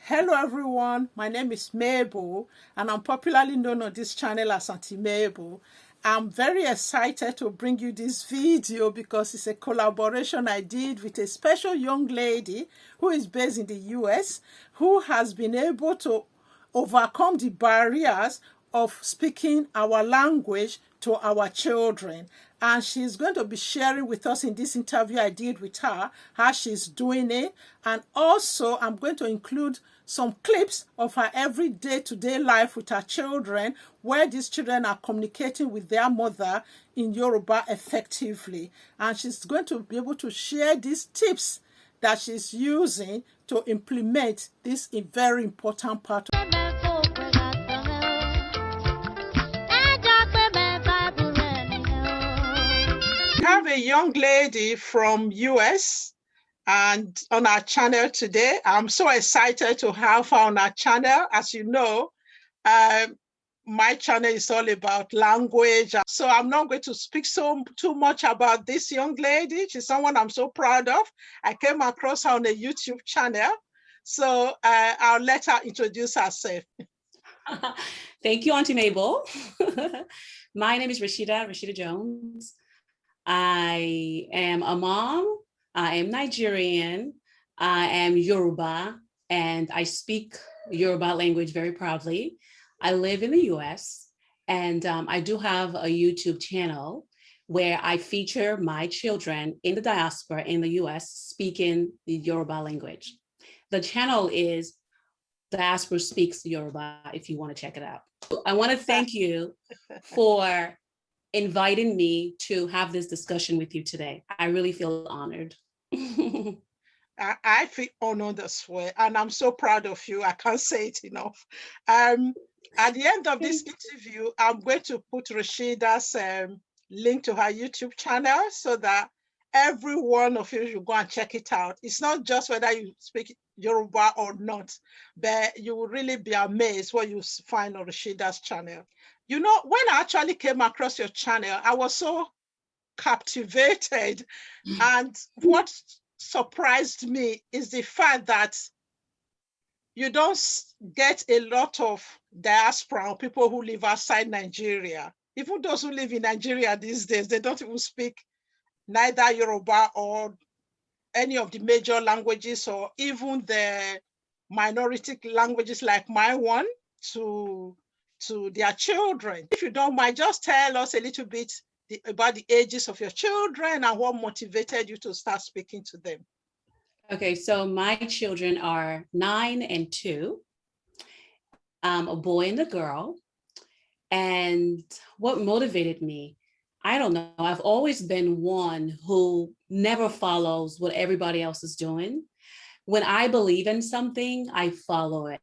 Hello everyone, my name is Mabel and I'm popularly known on this channel as Auntie Mabel. I'm very excited to bring you this video because it's a collaboration I did with a special young lady who is based in the US who has been able to overcome the barriers of speaking our language to our children. And she's going to be sharing with us in this interview I did with her, how she's doing it. And also, I'm going to include some clips of her everyday to-day life with her children, where these children are communicating with their mother in Yoruba effectively. And she's going to be able to share these tips that she's using to implement this very important part of have a young lady from US and on our channel today. I'm so excited to have her on our channel. As you know, my channel is all about language. So I'm not going to speak too much about this young lady. She's someone I'm so proud of. I came across her on a YouTube channel. So I'll let her introduce herself. Thank you, Auntie Mabel. My name is Rashida Jones. I am a mom, I am Nigerian, I am Yoruba, and I speak Yoruba language very proudly. I live in the US, and I do have a YouTube channel where I feature my children in the diaspora in the US speaking the Yoruba language. The channel is Diaspora Speaks Yoruba, if you want to check it out. I want to thank you for inviting me to have this discussion with you today. I really feel honored. I feel honored as well, and I'm so proud of you. I can't say it enough. At the end of this interview, I'm going to put Rashida's link to her YouTube channel so that every one of you should go and check it out. It's not just whether you speak Yoruba or not, but you will really be amazed what you find on Rashida's channel. You know, when I actually came across your channel, I was so captivated. And what surprised me is the fact that you don't get a lot of diaspora or people who live outside Nigeria. Even those who live in Nigeria these days, they don't even speak neither Yoruba or any of the major languages or even the minority languages like my one to their children. If you don't mind, just tell us a little bit about the ages of your children and what motivated you to start speaking to them. Okay, so my children are 9 and 2, a boy and a girl. And what motivated me? I don't know. I've always been one who never follows what everybody else is doing. When I believe in something, I follow it.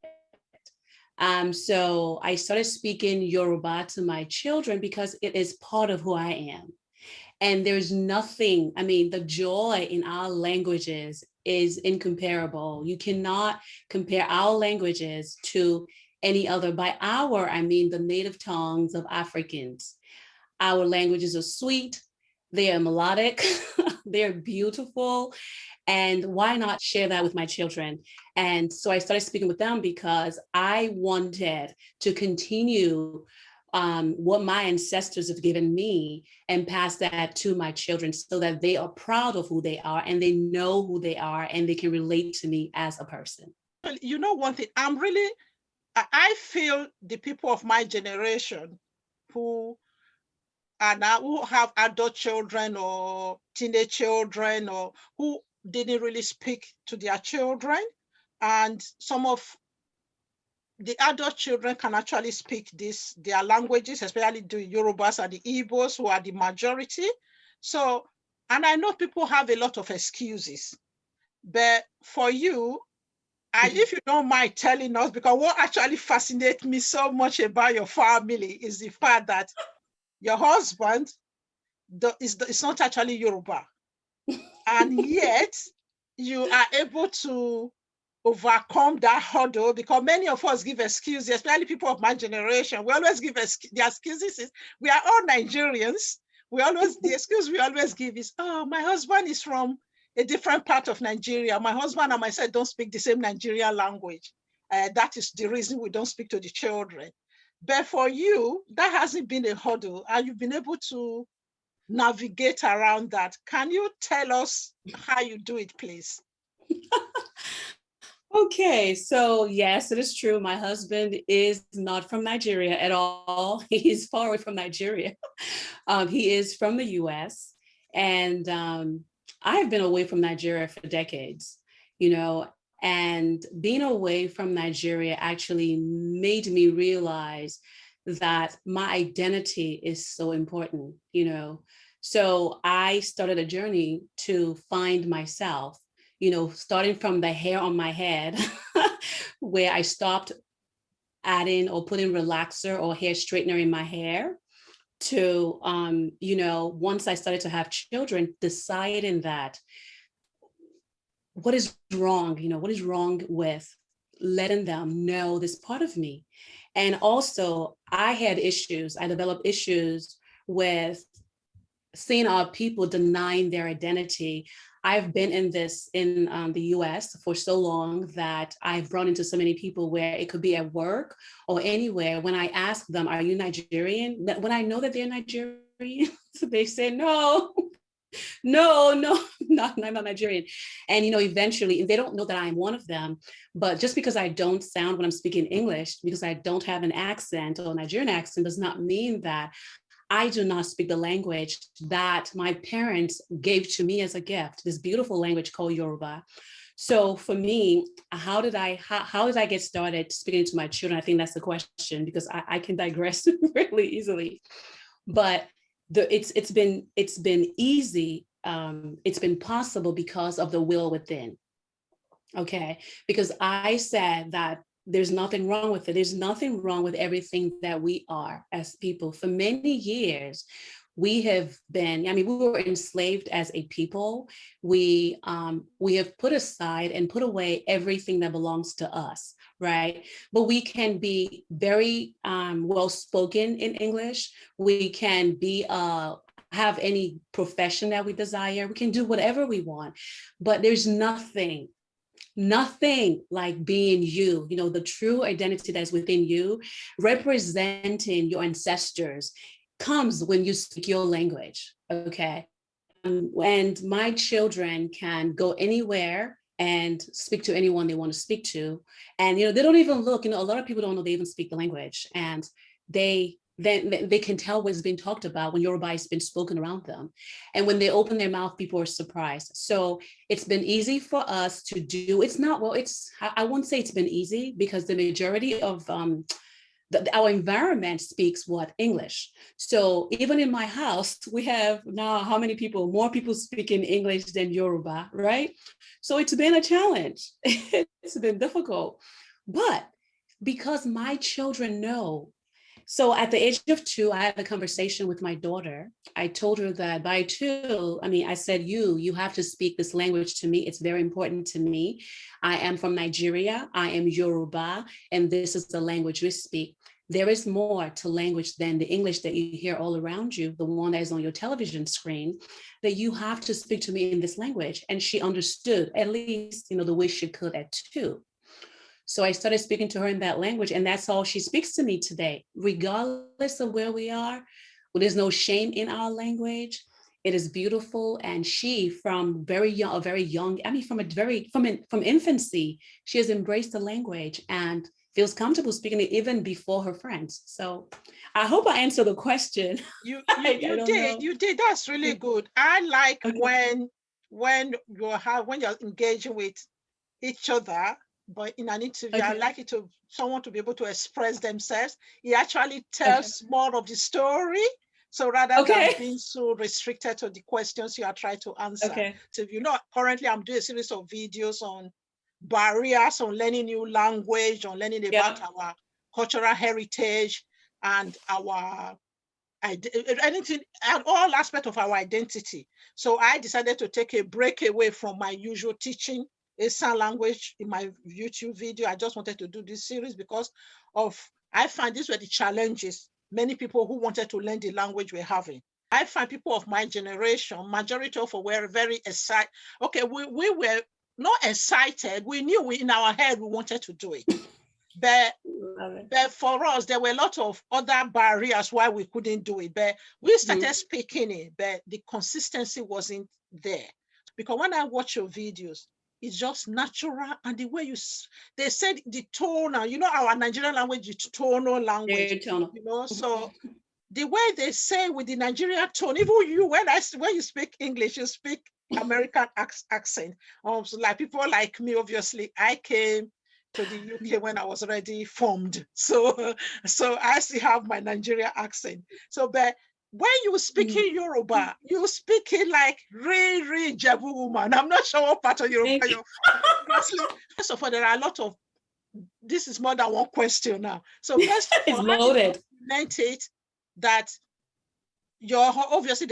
So I started speaking Yoruba to my children because it is part of who I am. And there's nothing, I mean, the joy in our languages is incomparable. You cannot compare our languages to any other. By our, I mean the native tongues of Africans. Our languages are sweet, they are melodic, they're beautiful. And why not share that with my children? And so I started speaking with them because I wanted to continue what my ancestors have given me and pass that to my children so that they are proud of who they are and they know who they are and they can relate to me as a person. You know, one thing, I feel the people of my generation who are now, who have adult children or teenage children or who didn't really speak to their children, and some of the adult children can actually speak their languages, especially the Yorubas and the Igbos, who are the majority. So, and I know people have a lot of excuses, but for you, if you don't mind telling us, because what actually fascinates me so much about your family is the fact that your husband is not actually Yoruba. And yet you are able to overcome that hurdle, because many of us give excuses, especially people of my generation. We always give the excuses is we are all Nigerians. The excuse we always give is, oh, my husband is from a different part of Nigeria. My husband and myself don't speak the same Nigerian language. That is the reason we don't speak to the children. But for you, that hasn't been a hurdle, and you've been able to navigate around that. Can you tell us how you do it, please? Okay, so yes, it is true. My husband is not from Nigeria at all. He's far away from Nigeria. He is from the US. And I have been away from Nigeria for decades, you know, and being away from Nigeria actually made me realize that my identity is so important, you know. So I started a journey to find myself, you know, starting from the hair on my head, where I stopped adding or putting relaxer or hair straightener in my hair, to, you know, once I started to have children, deciding that what is wrong, you know, what is wrong with letting them know this part of me. And also, I developed issues with seeing our people denying their identity. I've been in the US for so long that I've run into so many people where it could be at work or anywhere. When I ask them, are you Nigerian? When I know that they're Nigerian, they say, no, no, I'm not Nigerian. And, you know, eventually, they don't know that I'm one of them, but just because I don't sound when I'm speaking English, because I don't have an accent or a Nigerian accent, does not mean that I do not speak the language that my parents gave to me as a gift, this beautiful language called Yoruba. So for me, how did I get started speaking to my children? I think that's the question, because I can digress really easily. But it's been easy. It's been possible because of the will within. Okay, because I said that there's nothing wrong with it. There's nothing wrong with everything that we are as people. For many years, we have been, I mean, we were enslaved as a people. We have put aside and put away everything that belongs to us, right? But we can be very well spoken in English. We can be have any profession that we desire. We can do whatever we want, but there's nothing like being you, you know, the true identity that's within you, representing your ancestors, comes when you speak your language. Okay. And my children can go anywhere and speak to anyone they want to speak to. And, you know, they don't even look, you know, a lot of people don't know they even speak the language. And then they can tell what's being talked about when Yoruba has been spoken around them. And when they open their mouth, people are surprised. So it's been easy for us to do. It's not, well, I won't say it's been easy, because the majority of our environment speaks what? English. So even in my house, we have now how many people, more people speaking English than Yoruba, right? So it's been a challenge. It's been difficult. But because my children know. So at the age of 2, I had a conversation with my daughter. I told her that by 2, I said, you have to speak this language to me. It's very important to me. I am from Nigeria. I am Yoruba, and this is the language we speak. There is more to language than the English that you hear all around you, the one that is on your television screen, that you have to speak to me in this language. And she understood, at least, you know, the way she could at 2. So I started speaking to her in that language, and that's all she speaks to me today, regardless of where we are. Well, there's no shame in our language. It is beautiful. And she, from very young, from infancy, she has embraced the language and feels comfortable speaking it even before her friends. So I hope I answered the question. You did. That's really good. I like Okay. when you're engaging with each other, but in an interview, I Okay. like someone to be able to express themselves. It actually Okay. tells more of the story. So rather than Okay. being so restricted to the questions you are trying to answer. Okay. So if you know, currently I'm doing a series of videos on barriers, on learning new language, on learning about Yeah. our cultural heritage and our anything and all aspects of our identity. So I decided to take a break away from my usual teaching Esan language in my YouTube video. I just wanted to do this series because I find these were the challenges many people who wanted to learn the language were having. I find people of my generation, majority of us were very excited. Okay, we were not excited. We knew in our head we wanted to do it. But Love it. but for us, there were a lot of other barriers why we couldn't do it. But we started speaking it, but the consistency wasn't there. Because when I watch your videos, it's just natural. And the way they said the tonal, our Nigerian language is tonal language, Very tonal. so the way they say with the Nigerian tone, even you, when you speak English, you speak American accent. So like people like me, obviously, I came to the UK when I was already formed. So I still have my Nigerian accent. So, but when you speak in Yoruba, you speak it like really Jebu woman. I'm not sure what part of Yoruba you're from. First of all, there are a lot of, this is more than one question now. So first of all, it's loaded. Meant it that obviously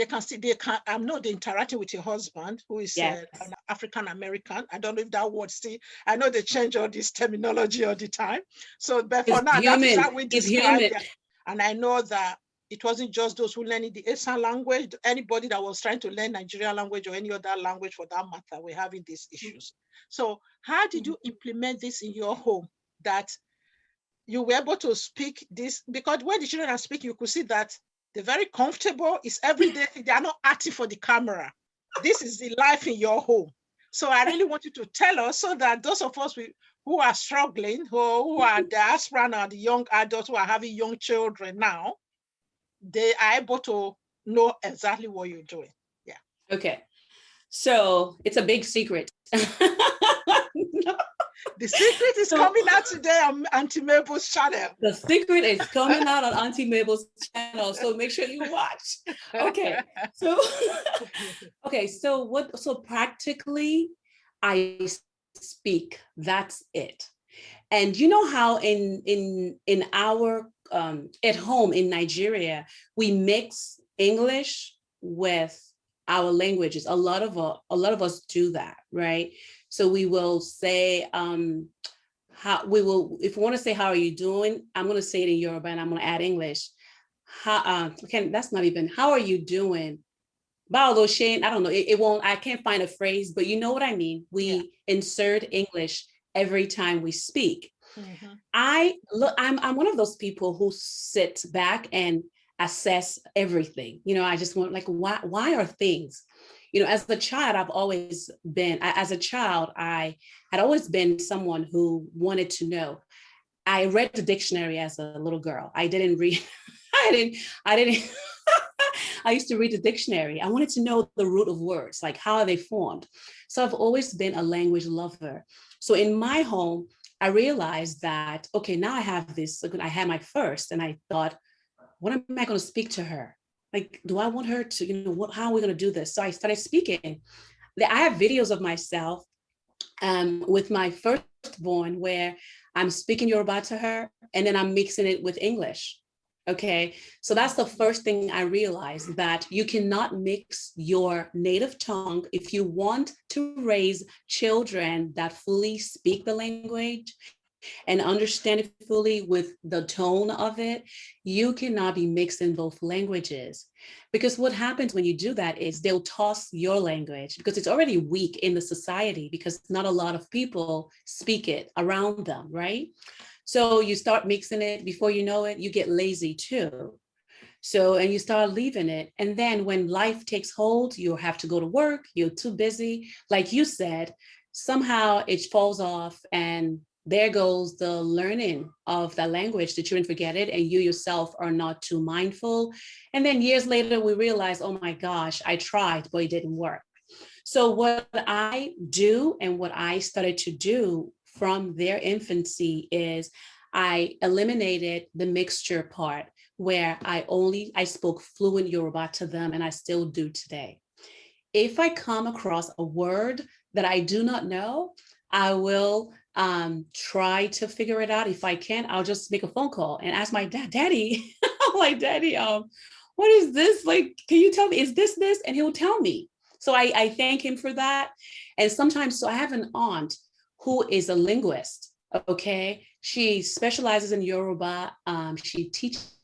I know they're interacting with your husband who is Yes. an African American. I don't know if that word still, I know they change all this terminology all the time. So but for now, that is how we describe it. And I know that it wasn't just those who learned the Esan language, anybody that was trying to learn Nigerian language or any other language for that matter, we're having these issues. So how did you implement this in your home, that you were able to speak this? Because when the children are speaking, you could see that they're very comfortable. It's everyday. They are not acting for the camera. This is the life in your home. So I really want you to tell us, so that those of us who are struggling, who are diaspora now, the young adults who are having young children now, they are able to know exactly what you're doing. Yeah. Okay. So it's a big secret. The secret is coming out today on Auntie Mabel's channel. The secret is coming out on Auntie Mabel's channel, so make sure you watch. Okay, so practically, I speak. That's it. And you know how in our at home in Nigeria, we mix English with our languages. A lot of us do that, right? So we will say, if we want to say, how are you doing? I'm going to say it in Yoruba and I'm going to add English. That's not even, how are you doing? Báwo Shane, I don't know. It won't, I can't find a phrase, but you know what I mean? We insert English every time we speak. Mm-hmm. I'm one of those people who sit back and assess everything. I just want, like, why are things? As a child, I had always been someone who wanted to know. I read the dictionary as a little girl. I didn't read, I didn't, I used to read the dictionary. I wanted to know the root of words, like how are they formed? So I've always been a language lover. So in my home, I realized that, okay, now I have this, I had my first, and I thought, what am I going to speak to her? Like, do I want her to, how are we going to do this? So I started speaking. I have videos of myself with my firstborn where I'm speaking Yoruba to her, and then I'm mixing it with English. Okay, so that's the first thing I realized, that you cannot mix your native tongue. If you want to raise children that fully speak the language and understand it fully with the tone of it, you cannot be mixing both languages. Because what happens when you do that is they'll toss your language, because it's already weak in the society, because not a lot of people speak it around them, right? So you start mixing it, before you know it, you get lazy too. So, and you start leaving it. And then when life takes hold, you have to go to work, you're too busy. Like you said, somehow it falls off, and there goes the learning of that language. The children forget it, and you yourself are not too mindful. And then years later, we realize, oh my gosh, I tried, but it didn't work. So what I do, and what I started to do from their infancy, is I eliminated the mixture part, where I spoke fluent Yoruba to them, and I still do today. If I come across a word that I do not know, I will try to figure it out. If I can't, I'll just make a phone call and ask my daddy. I'm like, Daddy, what is this? Like, can you tell me, is this? And he'll tell me. So I thank him for that. And sometimes, so I have an aunt who is a linguist. Okay, she specializes in Yoruba. She teaches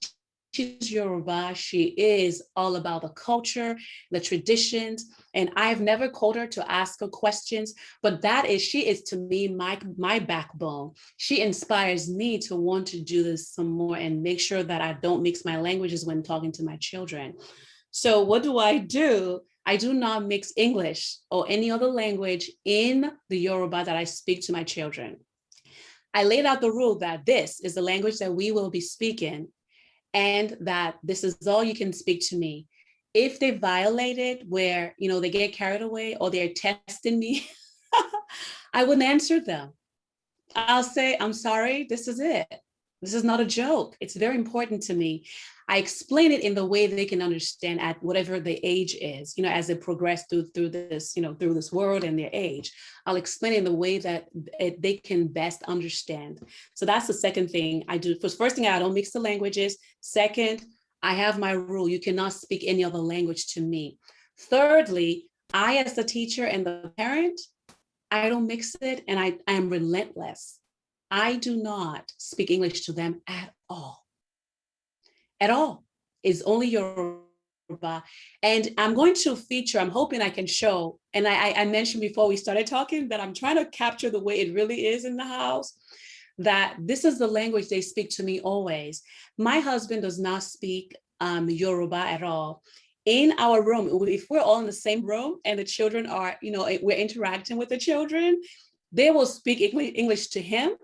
she's Yoruba. She is all about the culture, the traditions, and I've never called her to ask her questions, but she is to me my backbone. She inspires me to want to do this some more and make sure that I don't mix my languages when talking to my children. So what do? I do not mix English or any other language in the Yoruba that I speak to my children. I laid out the rule that this is the language that we will be speaking, and that this is all you can speak to me. If they violate it, where they get carried away or they're testing me, I wouldn't answer them. I'll say, I'm sorry, this is it. This is not a joke. It's very important to me. I explain it in the way they can understand at whatever the age is, as they progress through this, through this world and their age. I'll explain it in the way that they can best understand. So that's the second thing I do. First thing, I don't mix the languages. Second, I have my rule. You cannot speak any other language to me. Thirdly, I, as the teacher and the parent, I don't mix it, and I am relentless. I do not speak English to them at all. At all. It's only Yoruba. And I'm going to feature, I'm hoping I can show, and I mentioned before we started talking that I'm trying to capture the way it really is in the house, that this is the language they speak to me always. My husband does not speak Yoruba at all. In our room, if we're all in the same room and the children are, we're interacting with the children, they will speak English to him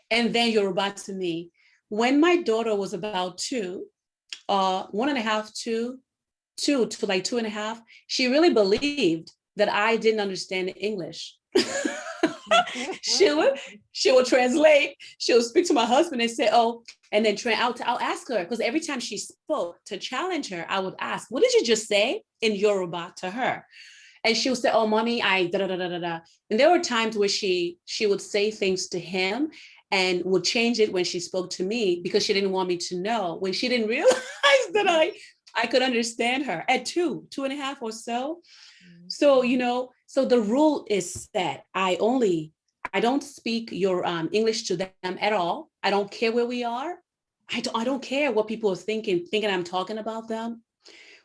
and then Yoruba to me. When my daughter was about 2, 1.5, 2 to like 2.5, she really believed that I didn't understand English. she will translate. She'll speak to my husband and say, "Oh," and then I'll ask her, because every time she spoke, to challenge her, I would ask, "What did you just say?" in Yoruba to her. And she would say, "Oh, mommy, I da da da da da." And there were times where she would say things to him and would change it when she spoke to me, because she didn't want me to know, when she didn't realize that I could understand her at 2.5 or so. So, so the rule is set. I don't speak your English to them at all. I don't care where we are. I don't care what people are thinking I'm talking about them.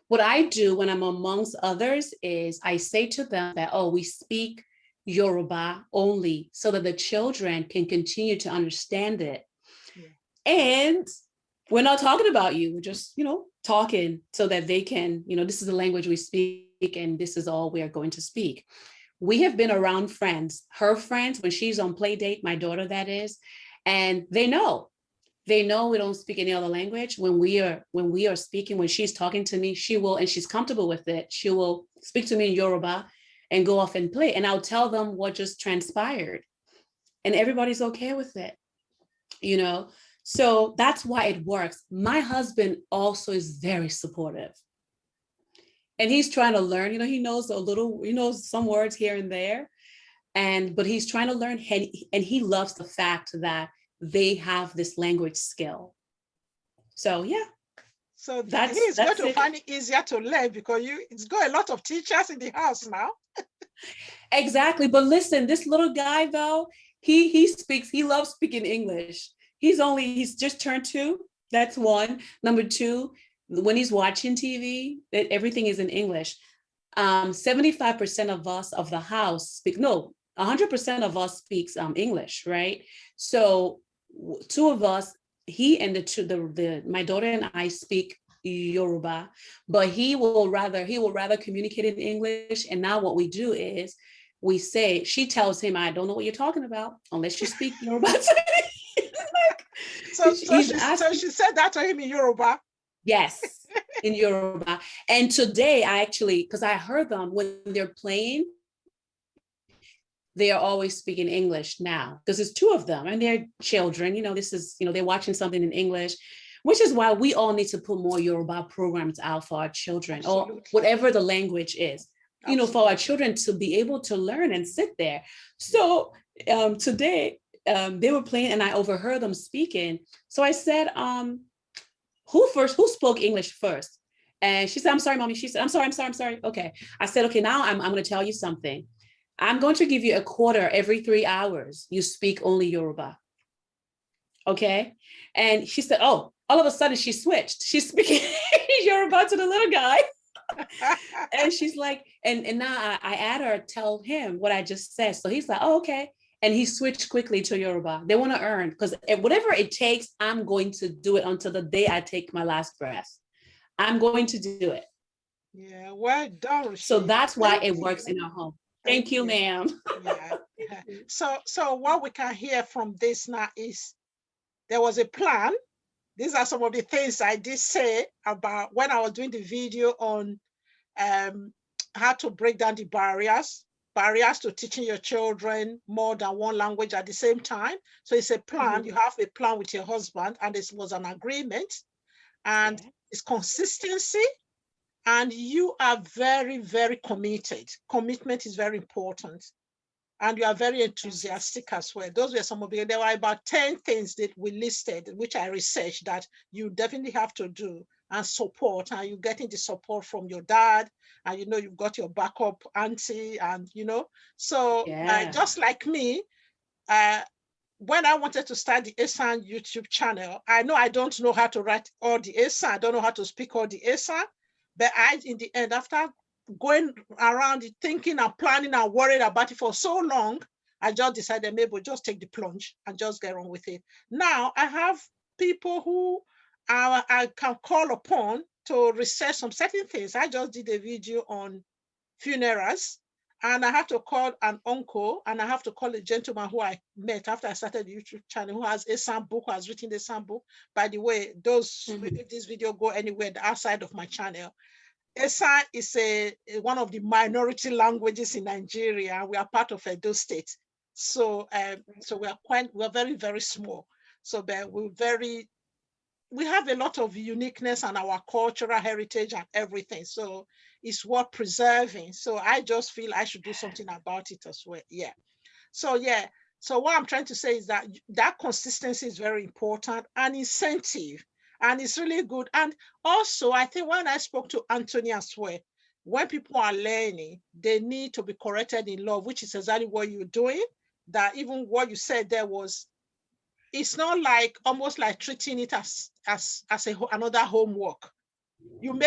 What I do when I'm amongst others is I say to them that, oh, we speak Yoruba only, so that the children can continue to understand it. Yeah. And we're not talking about you. We're just, talking so that they can, this is the language we speak and this is all we are going to speak. We have been around friends, her friends, when she's on play date, my daughter that is, and they know we don't speak any other language. When we are speaking, when she's talking to me, she will, and she's comfortable with it, she will speak to me in Yoruba and go off and play. And I'll tell them what just transpired. And everybody's okay with it, So that's why it works. My husband also is very supportive. And he's trying to learn, he knows some words here and there. But he's trying to learn, and he loves the fact that they have this language skill. So yeah. So he's going to find it easier to learn, because it's got a lot of teachers in the house now. Exactly. But listen, this little guy though, he loves speaking English. He's just turned 2. That's one. Number 2, when he's watching TV, everything is in English. 75% of us of the house speak, no, 100% of us speaks English, right? So 2 of us, he and my daughter and I speak Yoruba, but he will rather communicate in English. And now what we do is she tells him, "I don't know what you're talking about unless you speak Yoruba." So she said that to him in Yoruba? Yes, in Yoruba. And today because I heard them when they're playing, they are always speaking English now, because there's 2 of them and they're children, they're watching something in English, which is why we all need to put more Yoruba programs out for our children. Absolutely. Or whatever the language is, for our children to be able to learn and sit there. So today they were playing and I overheard them speaking. So I said, who spoke English first? And she said, "I'm sorry, mommy." She said, I'm sorry. Okay. I said, "Okay, now I'm going to tell you something. I'm going to give you a quarter every 3 hours. You speak only Yoruba." Okay. And she said, "Oh, all of a sudden she switched. She's speaking Yoruba to the little guy. And she's like, and now I add her, tell him what I just said. So he's like, oh, okay. And he switched quickly to Yoruba. They want to earn, because whatever it takes, I'm going to do it until the day I take my last breath. I'm going to do it. Yeah, well done. So that's why it works you. in our home. Thank you, ma'am. Yeah. So what we can hear from this now is there was a plan. These are some of the things I did say about when I was doing the video on how to break down the barriers to teaching your children more than one language at the same time. So it's a plan. You have a plan with your husband, and this was an agreement, and it's consistency, and you are very, very committed. Commitment is very important. And you are very enthusiastic as well. Those were some of the, there were about 10 things that we listed, which I researched that you definitely have to do and support. And you're getting the support from your dad, and you've got your backup auntie, and so just like me, when I wanted to start the Esan YouTube channel, I know I don't know how to write all the Esan, I don't know how to speak all the Esan, but in the end, after going around it, thinking and planning and worried about it for so long, I just decided maybe just take the plunge and just get on with it. Now I have people who I can call upon to research some certain things. I just did a video on funerals, and I have to call an uncle, and I have to call a gentleman who I met after I started the YouTube channel, who has Esan book, who has written the Esan book. By the way, if this video go anywhere outside of my channel, Esan is one of the minority languages in Nigeria. We are part of Edo State, so we're very, very small. So we have a lot of uniqueness and our cultural heritage and everything. So it's worth preserving. So I just feel I should do something about it as well. Yeah. So what I'm trying to say is that consistency is very important, and incentive. And it's really good. And also, I think when I spoke to Anthony as well, when people are learning, they need to be corrected in love, which is exactly what you're doing. That even what you said there was, it's not like almost like treating it as another homework. I'm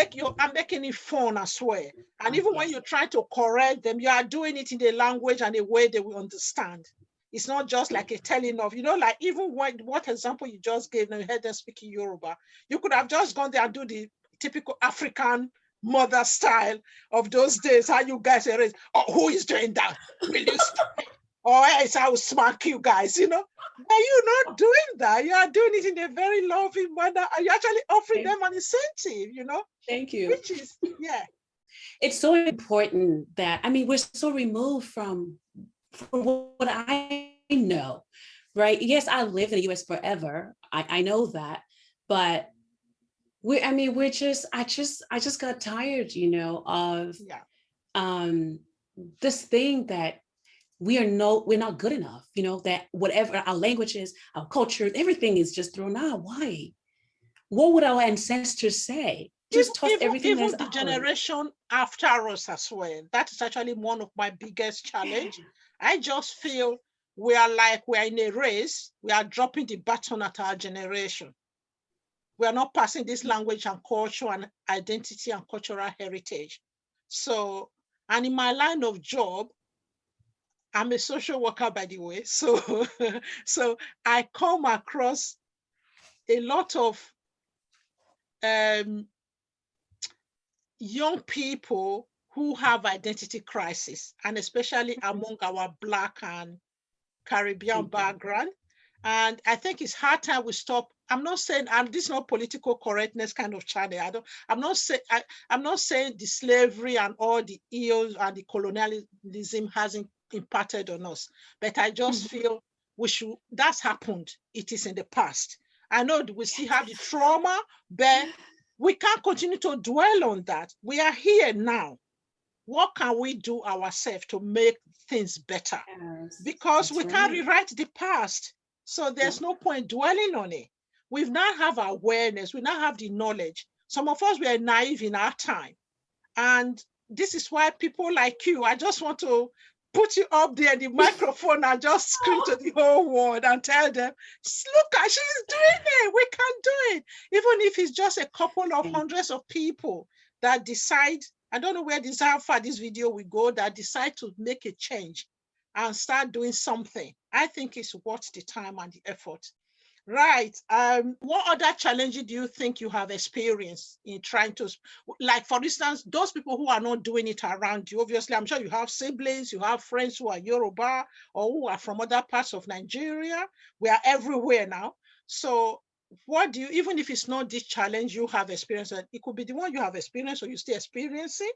making it fun as well. And even when you try to correct them, you are doing it in a language and a way they will understand. It's not just like a telling of, like even what example you just gave, and you heard them speaking Yoruba, you could have just gone there and do the typical African mother style of those days, how you guys are raised. Oh, who is doing that? Will you stop it? Or else I will smack you guys, But you're not doing that. You are doing it in a very loving manner, and you're actually offering them an incentive, Thank you. Which is, It's so important that, we're so removed from what I know, right? Yes, I lived in the US forever. I know that, but I just got tired, of this thing that we're not good enough, that whatever our languages, our culture, everything is just thrown out. Why? What would our ancestors say? Just toss everything. Even the generation after us as well. That is actually one of my biggest challenge. I just feel we're in a race. We are dropping the baton at our generation. We are not passing this language and culture and identity and cultural heritage. So, and in my line of job, I'm a social worker, by the way. So, so I come across a lot of young people who have identity crisis, and especially among our Black and Caribbean background. And I think it's hard time we stop. I'm not saying, and this is not political correctness kind of channel. I'm not saying the slavery and all the ills and the colonialism hasn't impacted on us, but I just feel that's happened. It is in the past. I know we still have the trauma, but we can't continue to dwell on that. We are here now. What can we do ourselves to make things better? Because we can't rewrite the past. So there's no point dwelling on it. We now have awareness. We now have the knowledge. Some of us were naive in our time. And this is why people like you, I just want to put you up there, the microphone, and just scream to the whole world and tell them, look, she's doing it. We can do it. Even if it's just a couple of hundreds of people that decide, I don't know how far this video will go, that decide to make a change and start doing something. I think it's worth the time and the effort. Right. What other challenges do you think you have experienced in trying to, like, for instance, those people who are not doing it around you? Obviously, I'm sure you have siblings, you have friends who are Yoruba or who are from other parts of Nigeria. We are everywhere now. So what do you, even if it's not this challenge you have experienced, it could be the one you have experienced or you're still experiencing.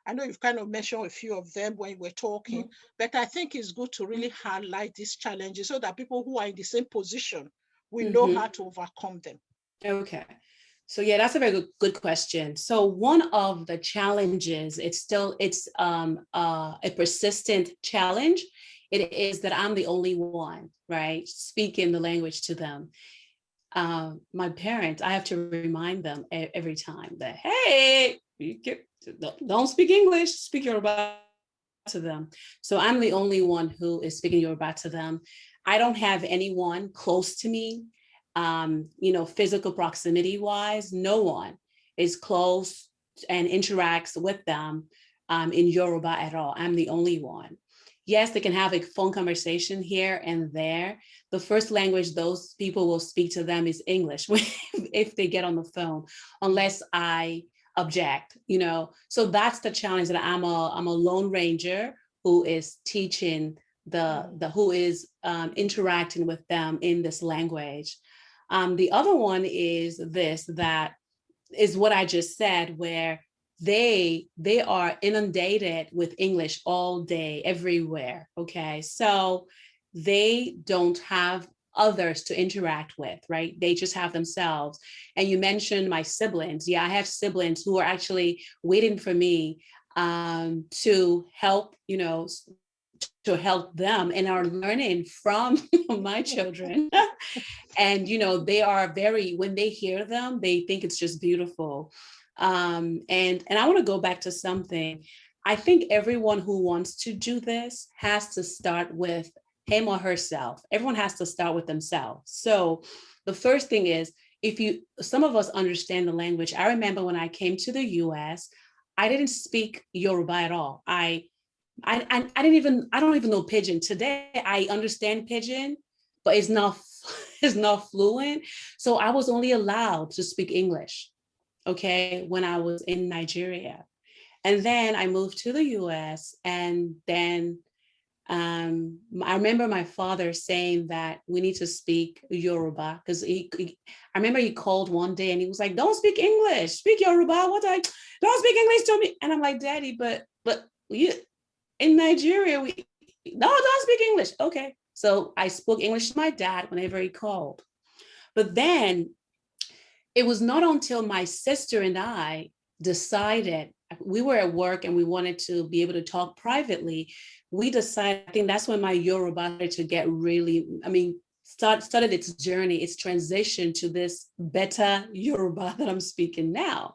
I know you've kind of mentioned a few of them when we're talking, but I think it's good to really highlight these challenges so that people who are in the same position, we know how to overcome them. Okay. So yeah, that's a very good question. So one of the challenges, it's a persistent challenge. It is that I'm the only one, right, speaking the language to them. My parents, I have to remind them every time that, hey, don't speak English, speak Yoruba to them. So I'm the only one who is speaking Yoruba to them. I don't have anyone close to me, physical proximity wise. No one is close and interacts with them in Yoruba at all. I'm the only one. Yes, they can have a phone conversation here and there. The first language those people will speak to them is English if they get on the phone, unless I object, So that's the challenge, that I'm a lone ranger who is teaching who is interacting with them in this language. The other one is that is what I just said, where they are inundated with English all day, everywhere. Okay, so they don't have others to interact with, right? They just have themselves. And you mentioned my siblings. Yeah, I have siblings who are actually waiting for me to help, to help them, and are learning from my children. And they are when they hear them, they think it's just beautiful. And I want to go back to something. I think everyone who wants to do this has to start with him or herself. Everyone has to start with themselves. So the first thing is, some of us understand the language. I remember when I came to the US, I didn't speak Yoruba at all. I don't even know Pidgin. Today I understand Pidgin, but it's not fluent. So I was only allowed to speak English, okay, when I was in Nigeria. And then I moved to the US, and then I remember my father saying that we need to speak Yoruba, because I remember he called one day and he was like, don't speak English, speak Yoruba. Don't speak English to me. And I'm like, Daddy, but you in Nigeria, don't speak English. Okay. So I spoke English to my dad whenever he called. But then it was not until my sister and I decided, we were at work and we wanted to be able to talk privately. We decided, I think that's when my Yoruba started to get really, started its journey, its transition to this better Yoruba that I'm speaking now.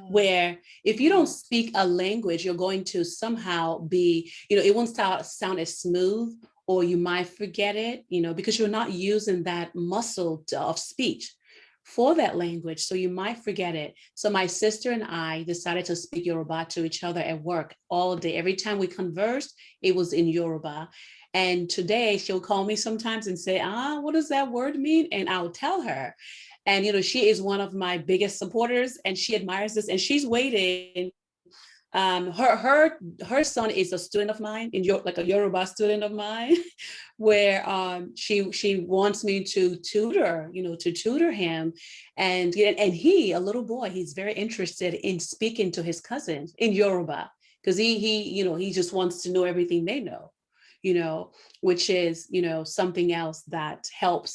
Where if you don't speak a language, you're going to somehow be, it won't sound as smooth, or you might forget it, because you're not using that muscle of speech for that language. So you might forget it. So my sister and I decided to speak Yoruba to each other at work all day. Every time we conversed, it was in Yoruba. And today she'll call me sometimes and say, what does that word mean? And I'll tell her. And, she is one of my biggest supporters, and she admires this, and she's waiting. Her son is a student of mine, like a Yoruba student of mine, where she wants me to tutor him, and he, a little boy, he's very interested in speaking to his cousins in Yoruba, because he just wants to know everything they know, which is, something else that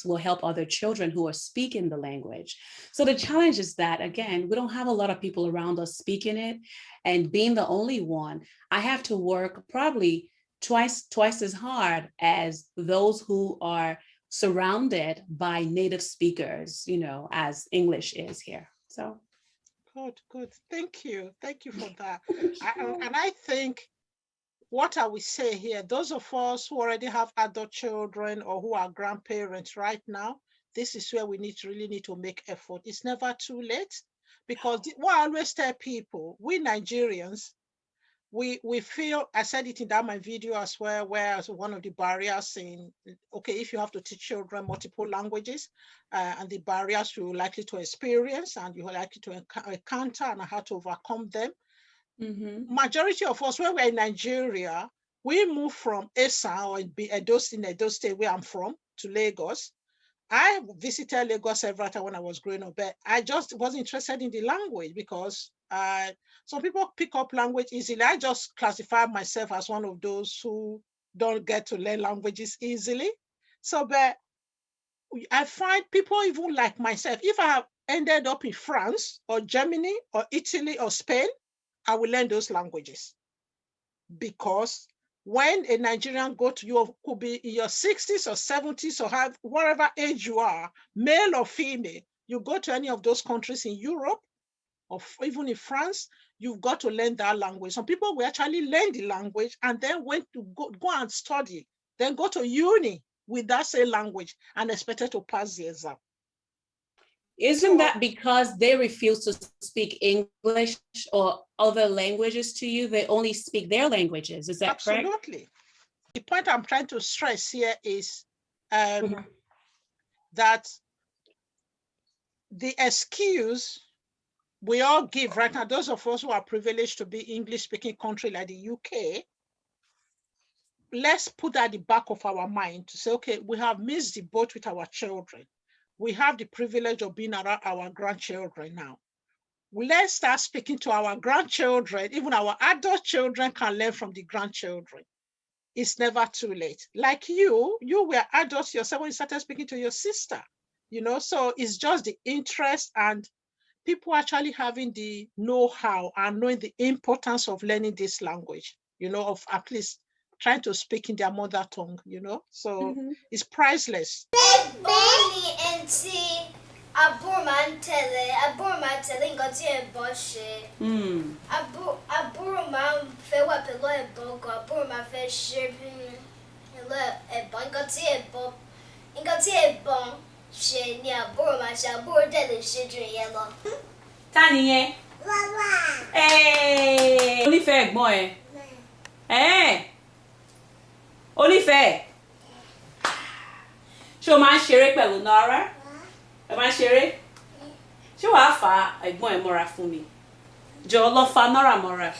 will help other children who are speaking the language. So the challenge is that, again, we don't have a lot of people around us speaking it, and being the only one, I have to work probably twice as hard as those who are surrounded by native speakers, as English is here. So. Good. Thank you for that. And I think what I will say here, those of us who already have adult children or who are grandparents right now, this is where we really need to make effort. It's never too late, because what I always tell people, we Nigerians, we feel, I said it in that my video as well, where one of the barriers in, okay, if you have to teach children multiple languages, and the barriers you're likely to experience and you're likely to encounter and how to overcome them. Majority of us, when we're in Nigeria, we moved from Esan or Edo State, where I'm from, to Lagos. I visited Lagos several times when I was growing up, but I just wasn't interested in the language because some people pick up language easily. I just classify myself as one of those who don't get to learn languages easily. So, but I find people even like myself, if I have ended up in France or Germany or Italy or Spain, I will learn those languages, because when a Nigerian go to you, could be in your 60s or 70s or have whatever age you are, male or female, you go to any of those countries in Europe or even in France, you've got to learn that language. Some people will actually learn the language and then went to go and study, then go to uni with that same language and expected to pass the exam. Isn't that because they refuse to speak English or other languages to you? They only speak their languages. Is that correct? Absolutely. The point I'm trying to stress here is that the excuse we all give right now, those of us who are privileged to be English-speaking country like the UK, let's put that at the back of our mind to say, okay, we have missed the boat with our children. We have the privilege of being around our grandchildren now. Let's start speaking to our grandchildren. Even our adult children can learn from the grandchildren. It's never too late. Like you were adults yourself when you started speaking to your sister, so it's just the interest and people actually having the know-how and knowing the importance of learning this language, of at least trying to speak in their mother tongue, so it's priceless. Tani Onífẹ́ ẹ̀gbọ́n ẹ. Onífẹ́. Ṣé o máa ń ṣeré pẹ̀lú Nora? Ẹ máa ń ṣeré? Ṣé wàá fa ẹ̀gbọ́n ẹ mọ́ra fún mi? Jọ̀ọ́ lọ fa Nora mọ́ra.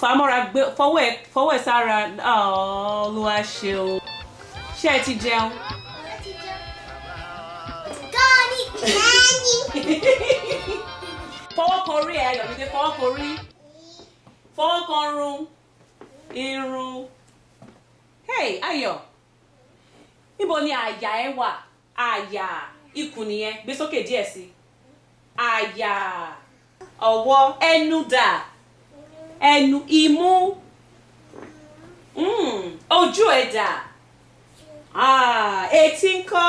Fàmọ́ra gbé fọwọ́ ẹ̀ sára. Olúwa ṣeun. Ṣé ẹ ti jẹun? Fọwọ́ kan orí ẹ̀ Ayọ̀mídé, fọwọ́ kan orí. Fọwọ́ kan irun. Hey Ayọ̀, níbo ni àyà ẹ wà? Àyà ikùn nìyẹn, gbé sókè díẹ̀ sí. Àyà, ọwọ́, ẹnu dà. Ẹnu, imú, ojú ẹ̀ dà. Etí ńkọ́?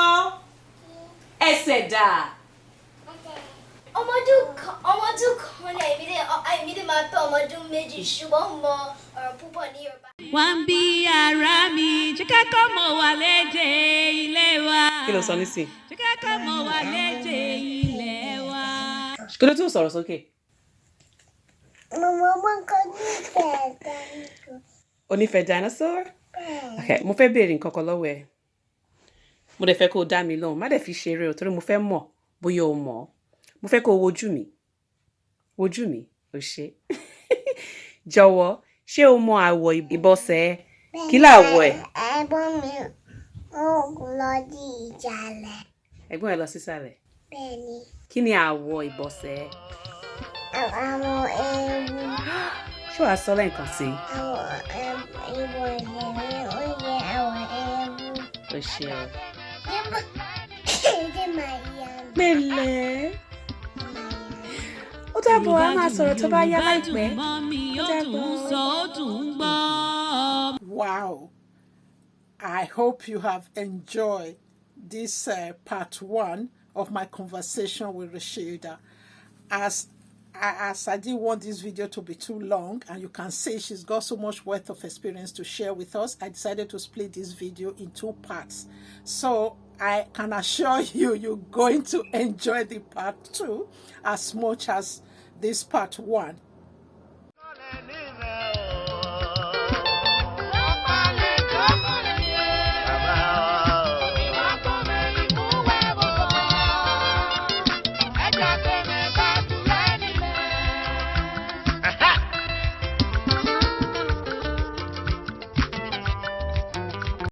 Ẹsẹ̀ dà. Ọmọdún kan lè Ayọ̀mídé máa pẹ́ ọmọdún méjì ṣùgbọ́n mọ ọ̀rọ̀ púpọ̀ ní Yorùbá. Wọ́n bí ara mi jẹ́ kẹ́kọ̀ọ́ mọ̀ wá lédè ilé wa. Kí ló sọ nísìn? Jẹ́ kẹ́kọ̀ọ́ mọ̀ wá lédè ilé wa. Kí ló tún sọ̀rọ̀ sókè? Onífẹ́ dinosaur? Okay, mo fẹ́ béèrè nǹkan kan lọ́wọ́ ẹ. Mo dẹ̀ fẹ́ kó o dá mi lóhùn, má dẹ̀ fi ṣeré o torí mo fẹ́ mọ̀ bóyá o mọ̀. Mo fẹ́ kó o wojú mi. Wojú mi, o ṣé. Jọ̀wọ́, ṣé o mọ àwọ̀ ìbọsẹ̀ ẹ? Kí làwọ̀ ẹ̀? Ẹ̀gbọ́n mi ó lọ sí ìsàlẹ̀. Ẹ̀gbọ́n ẹ lọ sísàlẹ̀? Bẹ́ẹ̀ni. Kí ni àwọ̀ ìbọsẹ̀ ẹ? Àwọn ewu. Ṣé wàá sọ lẹ́ǹkan sí? Àwọn ìbọsẹ̀ mi ó yẹ àwọn ewu. O ṣé o. Pẹ̀lẹ́. Ó dàbọ̀, a máa sọ̀rọ̀ tó bá yá láìpẹ́. Ó dàbọ̀. Wow. I hope you have enjoyed this part one of my conversation with Rashida. As I didn't want this video to be too long, and you can see she's got so much worth of experience to share with us, I decided to split this video in 2 parts. So I can assure you, you're going to enjoy the part 2 as much as this part 1.